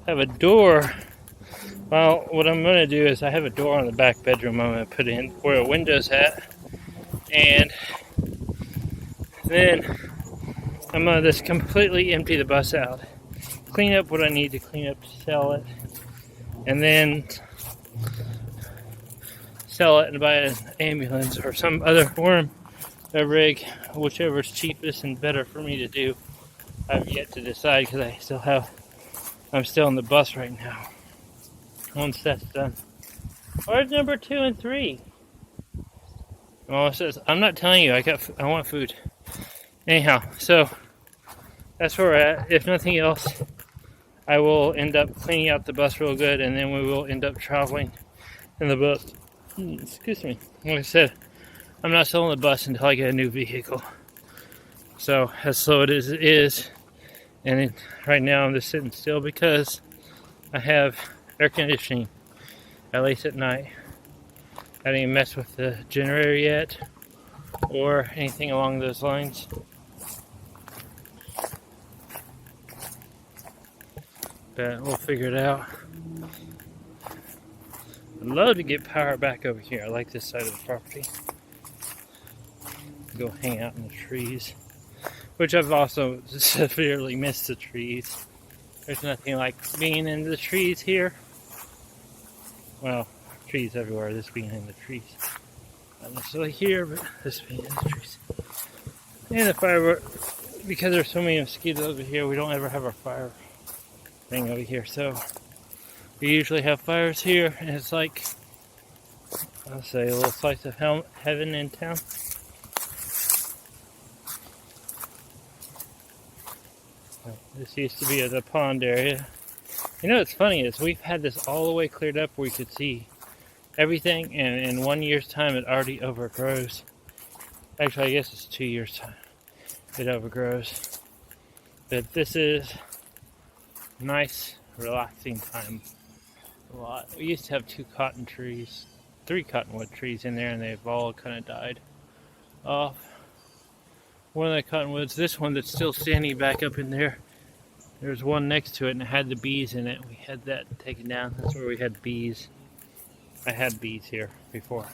have a door. Well, what I'm going to do is I have a door on the back bedroom I'm going to put in where a window's at. And then I'm going to just completely empty the bus out. Clean up what I need to clean up to sell it. And then sell it and buy an ambulance or some other form of rig, whichever is cheapest and better for me to do. I've yet to decide because I'm still on the bus right now. Once that's done. Where's number 2 and 3? Mama says, I'm not telling you, I want food. Anyhow, so that's where we're at. If nothing else, I will end up cleaning out the bus real good, and then we will end up traveling in the bus. Excuse me. Like I said, I'm not selling the bus until I get a new vehicle. So as slow it is, and right now I'm just sitting still because I have air conditioning, at least at night. I didn't even mess with the generator yet or anything along those lines. But we'll figure it out. I'd love to get power back over here. I like this side of the property. Go hang out in the trees, which I've also severely missed the trees. There's nothing like being in the trees here. Well, trees everywhere, this being in the trees. Not necessarily here, but this being in the trees. And the fire, because there's so many mosquitoes over here, we don't ever have our fire thing over here. So we usually have fires here, and it's like, I'll say, a little slice of heaven in town. This used to be the pond area. You know what's funny is we've had this all the way cleared up where you could see everything, and in 1 year's time it already overgrows. Actually, I guess it's 2 years' time it overgrows. But this is nice, relaxing time. A lot. We used to have 3 cottonwood trees in there, and they've all kind of died off. One of the cottonwoods, this one that's still standing back up in there, there's one next to it and it had the bees in it. We had that taken down. That's where we had bees. I had bees here before.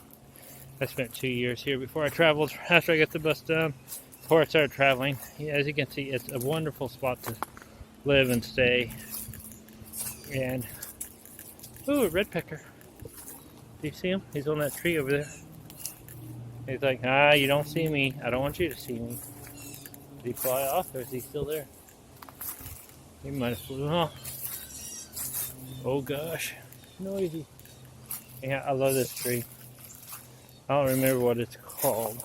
I spent 2 years here before I traveled, after I got the bus done, before I started traveling. Yeah, as you can see, it's a wonderful spot to live and stay. And, ooh, a red pecker. Do you see him? He's on that tree over there. He's like, you don't see me. I don't want you to see me. Did he fly off or is he still there? He might have flew off. Oh gosh. Noisy. Yeah, I love this tree. I don't remember what it's called.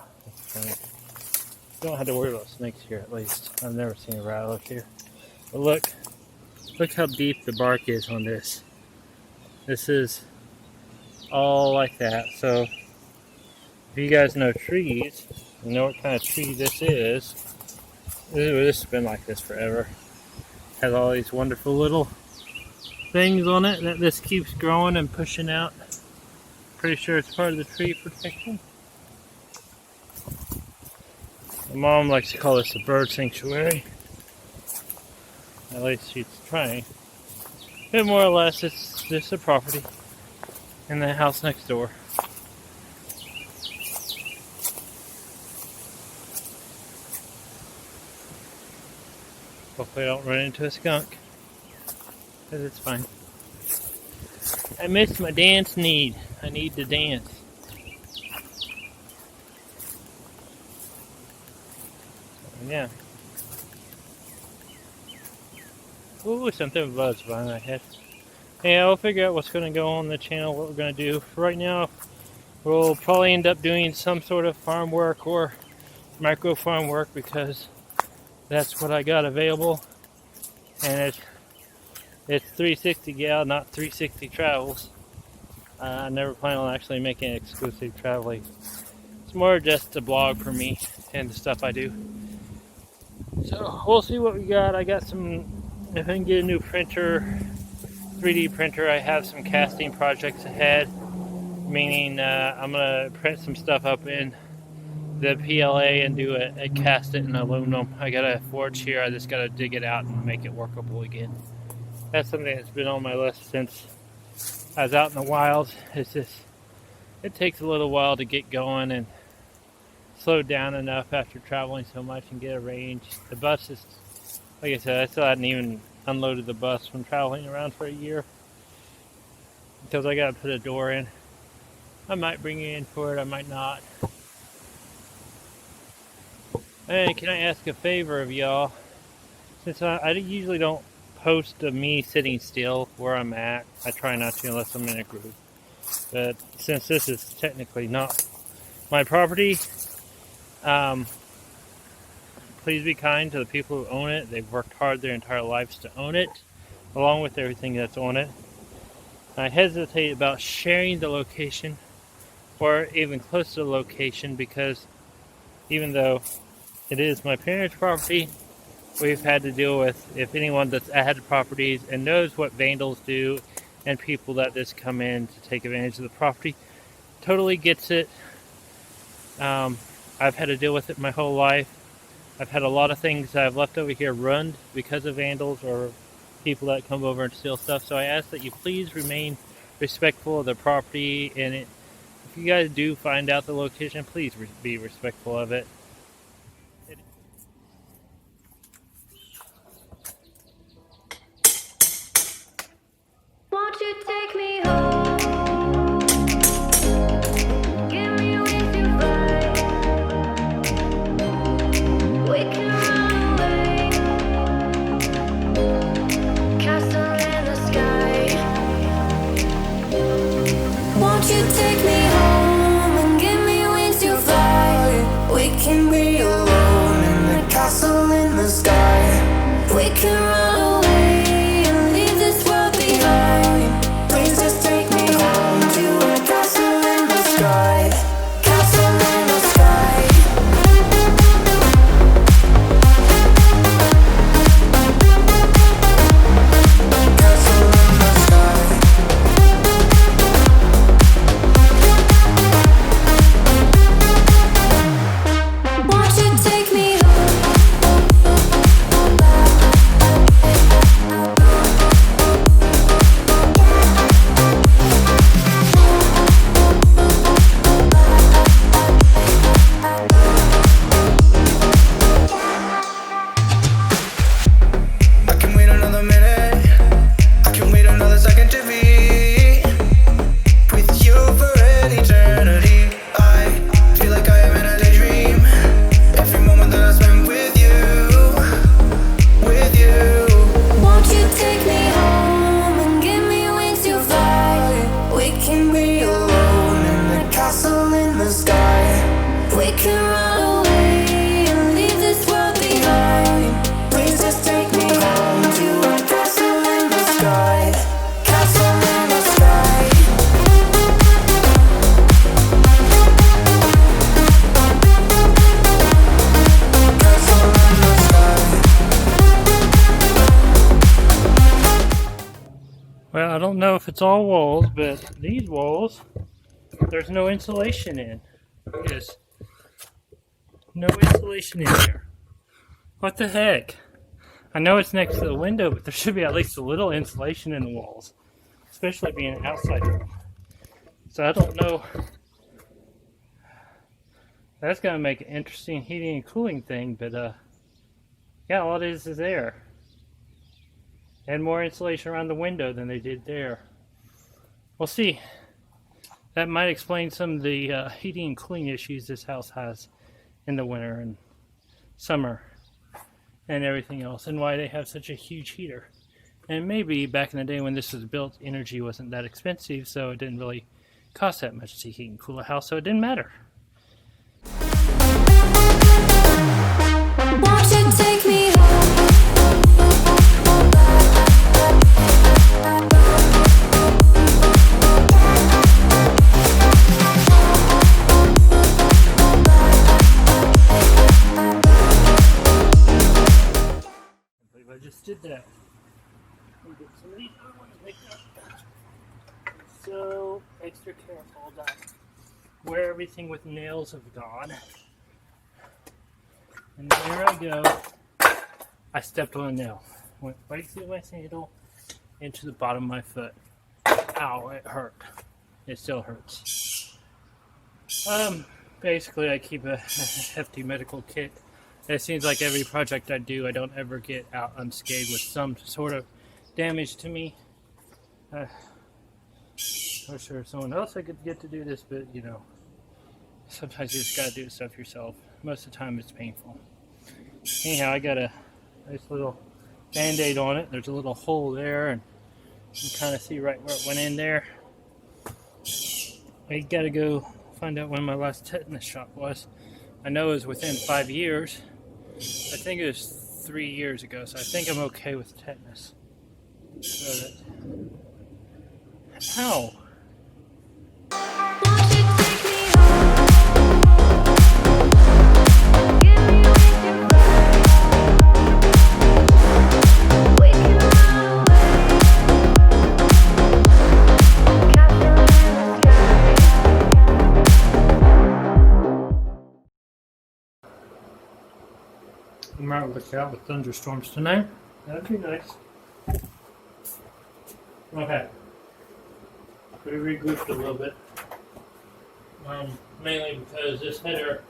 Don't have to worry about snakes here at least. I've never seen a rattler here. But look how deep the bark is on this. This is all like that. So if you guys know trees, you know what kind of tree this is. This has been like this forever. Has all these wonderful little things on it that this keeps growing and pushing out. Pretty sure it's part of the tree protection. My mom likes to call this a bird sanctuary. At least she's trying. But more or less, it's just a property in the house next door. Hopefully I don't run into a skunk, because it's fine. I missed my dance need. I need to dance. Yeah. Ooh, something buzzed by my head. Yeah, I'll figure out what's going to go on the channel, what we're going to do. For right now, we'll probably end up doing some sort of farm work or micro farm work, because that's what I got available, and it's 360 gal, not 360 travels. I never plan on actually making exclusive traveling. It's more just a blog for me and the stuff I do. So we'll see what we got. I got some, if I can get a new printer, 3D printer, I have some casting projects ahead, meaning I'm going to print some stuff up in the PLA and do a cast it in aluminum. I got a forge here. I just got to dig it out and make it workable again. That's something that's been on my list since I was out in the wild. It's just, it takes a little while to get going and slow down enough after traveling so much and get a range. The bus is, like I said, I still hadn't even unloaded the bus from traveling around for a year because I gotta put a door in. I might bring you in for it, I might not. Hey, can I ask a favor of y'all? Since I usually don't post of me sitting still where I'm at, I try not to unless I'm in a group. But since this is technically not my property, please be kind to the people who own it. They've worked hard their entire lives to own it, along with everything that's on it. I hesitate about sharing the location or even close to the location because even though it is my parents' property, we've had to deal with, if anyone that's had properties and knows what vandals do and people that just come in to take advantage of the property, totally gets it. I've had to deal with it my whole life. I've had a lot of things I've left over here ruined because of vandals or people that come over and steal stuff. So I ask that you please remain respectful of the property, and if you guys do find out the location, please be respectful of it. Won't you take me home? Give me wings to fly. We can run away. Castle in the sky. Won't you take me home and give me wings to fly? We can be alone in the castle in the sky. We can run away. Well, I don't know if it's all walls, but these walls, there's no insulation in. There's no insulation in here. What the heck? I know it's next to the window, but there should be at least a little insulation in the walls, especially being an outside room. So I don't know. That's going to make an interesting heating and cooling thing, but yeah, all it is there. And more insulation around the window than they did there. We'll see. That might explain some of the heating and cooling issues this house has in the winter and summer and everything else, and why they have such a huge heater. And maybe back in the day when this was built, energy wasn't that expensive, so it didn't really cost that much to heat and cool a house, so it didn't matter. Won't you take me home? I just did that. Get some of these other ones made up. So extra careful about where everything with nails have gone. And there I go. I stepped on a nail. Went right through my sandal into the bottom of my foot. Ow, it hurt. It still hurts. Basically, I keep a hefty medical kit. It seems like every project I do, I don't ever get out unscathed with some sort of damage to me. I'm sure someone else I could get to do this, but you know, sometimes you just gotta do stuff yourself. Most of the time it's painful. Anyhow, I got a nice little band-aid on it. There's a little hole there, and you can kind of see right where it went in there. I gotta go find out when my last tetanus shot was. I know it was within 5 years. I think it was 3 years ago, so I think I'm okay with tetanus. Ow! We might look out with thunderstorms tonight. That'd be nice. Okay. We regrouped a little bit. Mainly because this header,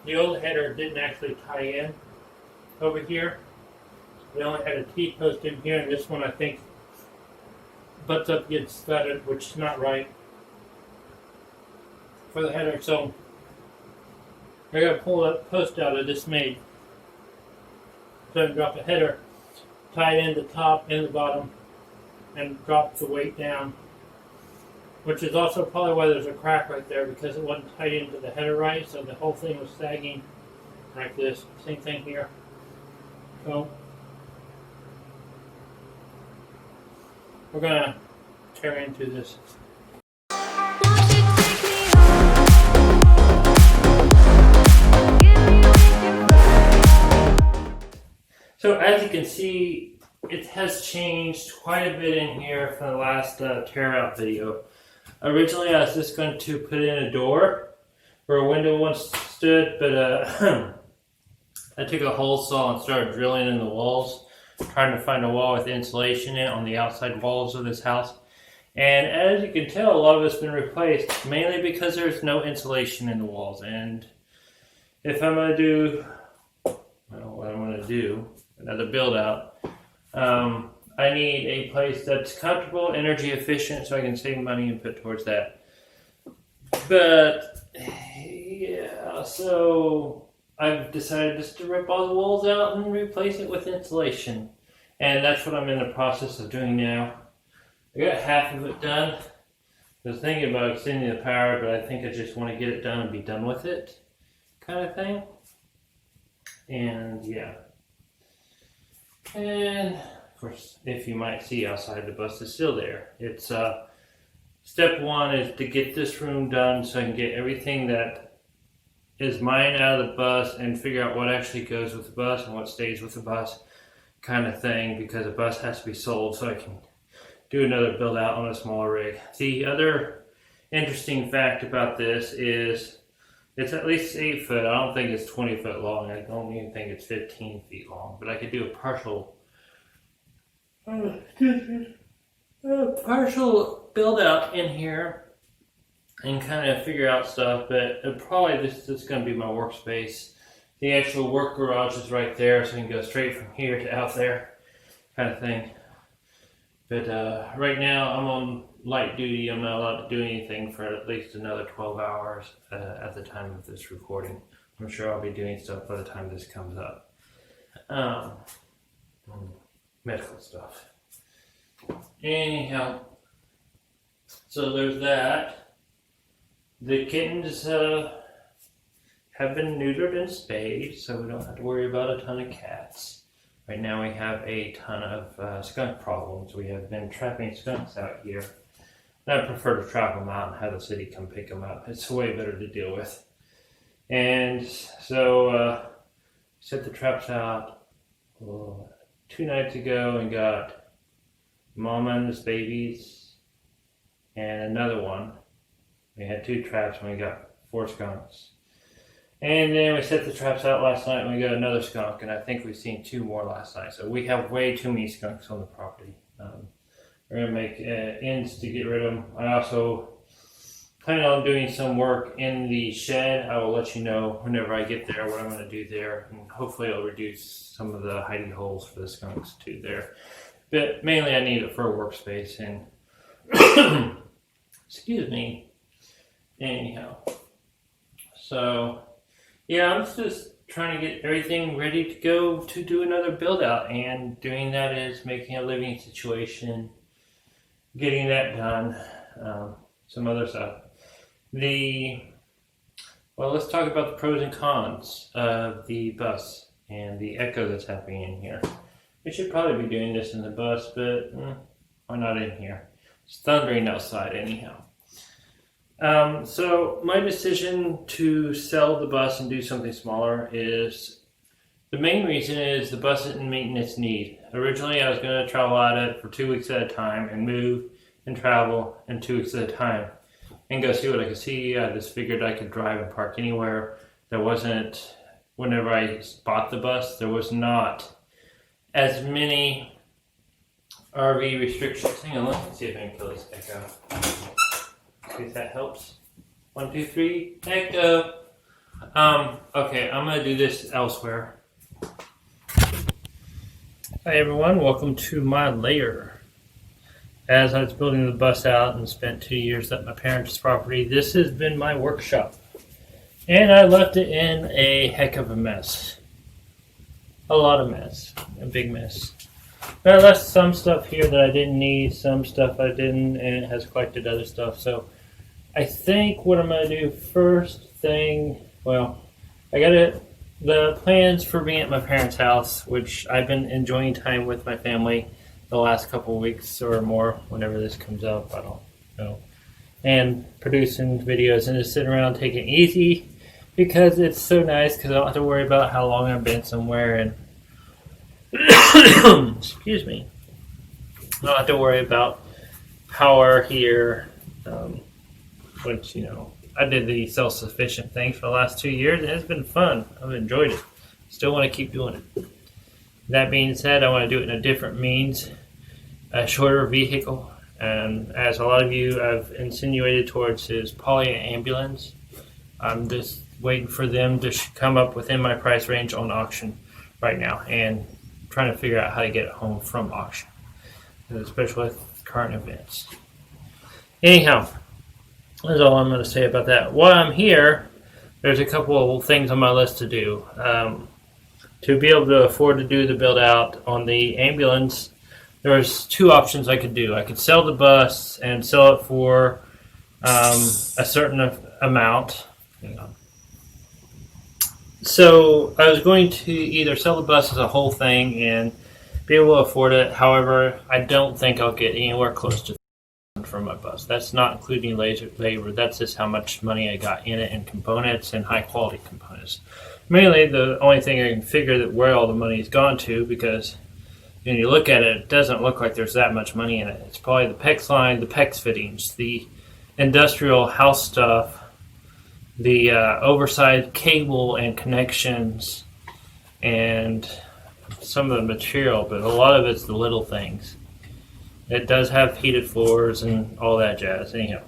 the old header didn't actually tie in over here. We only had a T-post in here, and this one I think butts up against studded, which is not right for the header. So I gotta pull a post out of this made. So I can drop the header, tie it in the top and the bottom, and drop the weight down. Which is also probably why there's a crack right there, because it wasn't tied into the header right, so the whole thing was sagging like this. Same thing here. So we're gonna tear into this. So as you can see, it has changed quite a bit in here from the last tear out video. Originally I was just going to put in a door where a window once stood, but I took a hole saw and started drilling in the walls, trying to find a wall with insulation in it on the outside walls of this house. And as you can tell, a lot of it's been replaced, mainly because there's no insulation in the walls. And if I'm going to do, well, what I'm going to do, another build out, I need a place that's comfortable, energy efficient, so I can save money and put towards that. But yeah, so I've decided just to rip all the walls out and replace it with insulation. And that's what I'm in the process of doing now. I got half of it done. I was thinking about extending the power, but I think I just want to get it done and be done with it, kind of thing. And yeah. And of course, if you might see outside, the bus is still there. It's step one is to get this room done so I can get everything that is mine out of the bus and figure out what actually goes with the bus and what stays with the bus, kind of thing, because the bus has to be sold so I can do another build out on a smaller rig. The other interesting fact about this is it's at least 8 foot. I don't think it's 20 foot long. I don't even think it's 15 feet long, but I could do a partial build out in here and kind of figure out stuff, but probably this is going to be my workspace. The actual work garage is right there, so I can go straight from here to out there, kind of thing. But right now I'm on light duty. I'm not allowed to do anything for at least another 12 hours at the time of this recording. I'm sure I'll be doing stuff by the time this comes up. Medical stuff. Anyhow, so there's that. The kittens have been neutered and spayed, so we don't have to worry about a ton of cats. Right now we have a ton of skunk problems. We have been trapping skunks out here. I prefer to trap them out and have the city come pick them up. It's way better to deal with. And so set the traps out 2 nights ago and got Mama and his babies and another one. We had 2 traps and we got 4 skunks. And then we set the traps out last night and we got another skunk, and I think we've seen 2 more last night. So we have way too many skunks on the property. We're going to make ends to get rid of them. I also plan on doing some work in the shed. I will let you know whenever I get there what I'm going to do there. And hopefully it'll reduce some of the hiding holes for the skunks too there. But mainly I need it for a workspace. And excuse me. Anyhow. So yeah, I'm just trying to get everything ready to go to do another build out. And doing that is making a living situation, getting that done, some other stuff. Well, let's talk about the pros and cons of the bus and the echo that's happening in here. We should probably be doing this in the bus, but why not in here? It's thundering outside anyhow. So my decision to sell the bus and do something smaller is, the main reason is the bus and maintenance need. Originally I was going to travel at it for 2 weeks at a time and move and travel in 2 weeks at a time and go see what I could see. I just figured I could drive and park anywhere. There wasn't, whenever I bought the bus, there was not as many RV restrictions. Hang on, let me see if I can kill this echo. See if that helps. 1, 2, 3, echo. Okay, I'm gonna do this elsewhere. Hi everyone, welcome to my lair. As I was building the bus out and spent 2 years at my parents' property, this has been my workshop. And I left it in a heck of a mess. A lot of mess. A big mess. But I left some stuff here that I didn't need, some stuff I didn't, and it has collected other stuff. So I think what I'm going to do first thing, well, I got the plans for being at my parents' house, which I've been enjoying time with my family the last couple of weeks or more, whenever this comes up, I don't know. And producing videos and just sitting around taking it easy because it's so nice because I don't have to worry about how long I've been somewhere and excuse me. I don't have to worry about power here, which, you know, I did the self-sufficient thing for the last 2 years and it's been fun. I've enjoyed it. Still want to keep doing it. That being said, I want to do it in a different means, a shorter vehicle, and as a lot of you have insinuated towards is poly ambulance. I'm just waiting for them to come up within my price range on auction right now and trying to figure out how to get it home from auction, especially with current events. Anyhow, that's all I'm going to say about that. While I'm here, there's a couple of things on my list to do. To be able to afford to do the build out on the ambulance, there's 2 options I could do. I could sell the bus and sell it for a certain amount. Hang on. So I was going to either sell the bus as a whole thing and be able to afford it. However, I don't think I'll get anywhere close to from my bus. That's not including labor. That's just how much money I got in it and components and high quality components. Mainly the only thing I can figure that where all the money's gone to, because when you look at it, it doesn't look like there's that much money in it. It's probably the PEX line, the PEX fittings, the industrial house stuff, the oversized cable and connections, and some of the material, but a lot of it's the little things. It does have heated floors and all that jazz. Anyhow,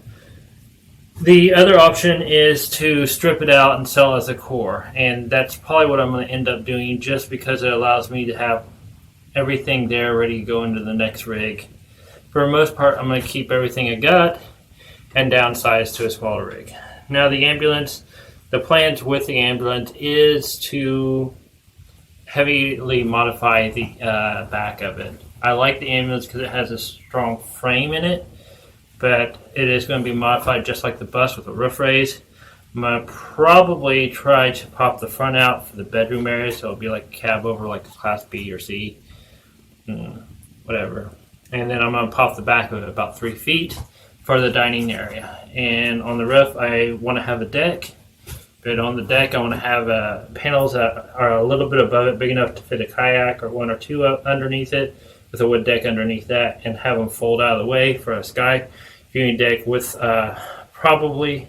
the other option is to strip it out and sell as a core, and that's probably what I'm going to end up doing just because it allows me to have everything there ready to go into the next rig. For the most part, I'm going to keep everything I got and downsize to a smaller rig. Now the ambulance, the plans with the ambulance is to heavily modify the back of it. I like the ambulance because it has a strong frame in it, but it is going to be modified just like the bus with a roof raise. I'm going to probably try to pop the front out for the bedroom area, so it'll be like a cab over like a class B or C, whatever. And then I'm going to pop the back of it about 3 feet for the dining area. And on the roof, I want to have a deck, but on the deck, I want to have panels that are a little bit above it, big enough to fit a kayak or 1 or 2 underneath it, with a wood deck underneath that, and have them fold out of the way for a sky viewing deck with probably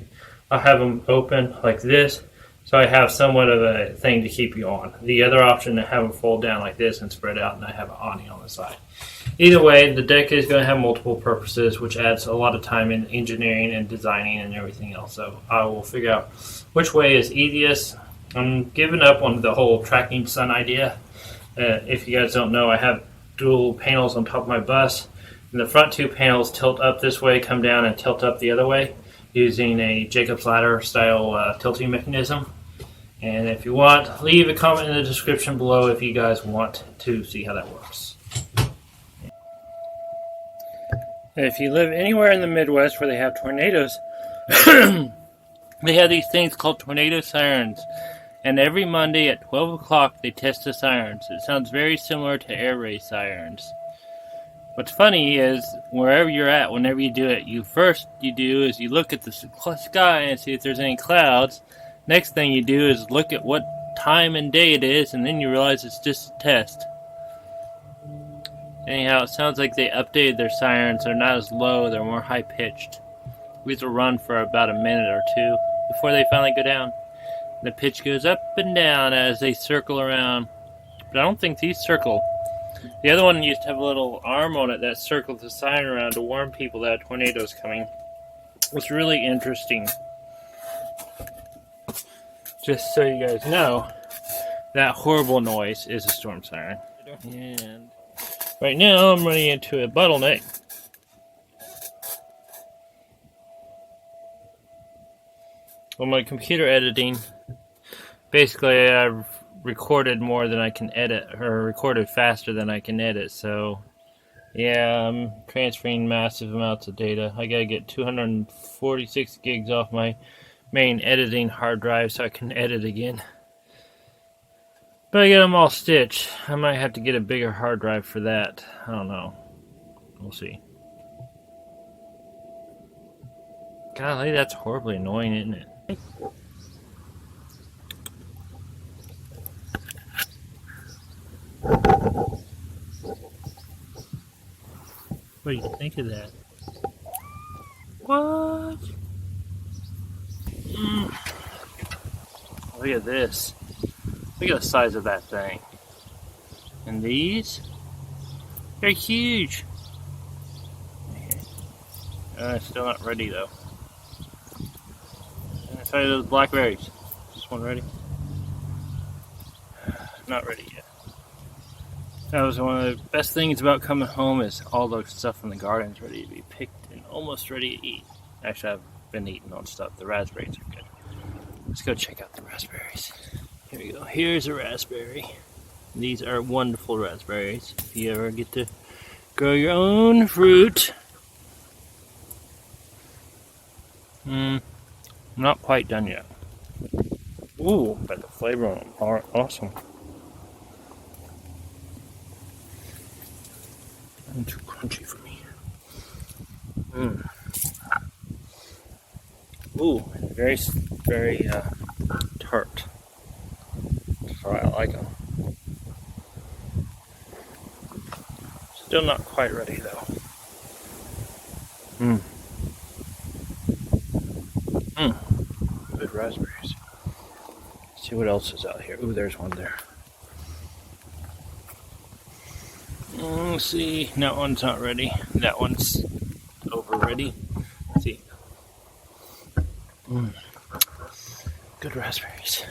I'll have them open like this So I have somewhat of a thing to keep you on. The other option to have them fold down like this and spread out, and I have an awning on the side. Either way, the deck is going to have multiple purposes, which adds a lot of time in engineering and designing and everything else. So I will figure out which way is easiest. I'm giving up on the whole tracking sun idea. If you guys don't know, I have dual panels on top of my bus. And the front two panels tilt up this way, come down, and tilt up the other way using a Jacob's ladder style tilting mechanism. And if you want, leave a comment in the description below if you guys want to see how that works. If you live anywhere in the Midwest where they have tornadoes, they have these things called tornado sirens. And every Monday at 12 o'clock they test the sirens. It sounds very similar to air raid sirens. What's funny is, wherever you're at, whenever you do it, you do is you look at the sky and see if there's any clouds. Next thing you do is look at what time and day it is, and then you realize it's just a test. Anyhow, it sounds like they updated their sirens. They're not as low, they're more high-pitched. We have to run for about a minute or two before they finally go down. The pitch goes up and down as they circle around. But I don't think these circle. The other one used to have a little arm on it that circled the siren around to warn people that a tornado's coming. It's really interesting. Just so you guys know, that horrible noise is a storm siren. And right now I'm running into a bottleneck. On my computer editing, basically I've recorded more than I can edit, or recorded faster than I can edit, so yeah, I'm transferring massive amounts of data. I gotta get 246 gigs off my main editing hard drive so I can edit again. But I get them all stitched. I might have to get a bigger hard drive for that. I don't know. We'll see. Golly, that's horribly annoying, isn't it? What do you think of that? What? Look at this. Look at the size of that thing. And these? They're huge. Still not ready though. Try those blackberries. Is this one ready? Not ready yet. That was one of the best things about coming home, is all the stuff in the garden is ready to be picked and almost ready to eat. Actually, I've been eating on stuff. The raspberries are good. Let's go check out the raspberries. Here we go. Here's a raspberry. These are wonderful raspberries. If you ever get to grow your own fruit. Not quite done yet. Ooh, but the flavor on them are awesome. And too crunchy for me. Ooh, very, very tart. That's why I like them. Still not quite ready though. Good raspberries. Let's see what else is out here. Ooh, there's one there. Let's see. That one's not ready. That one's over ready. Let's see. Good raspberries.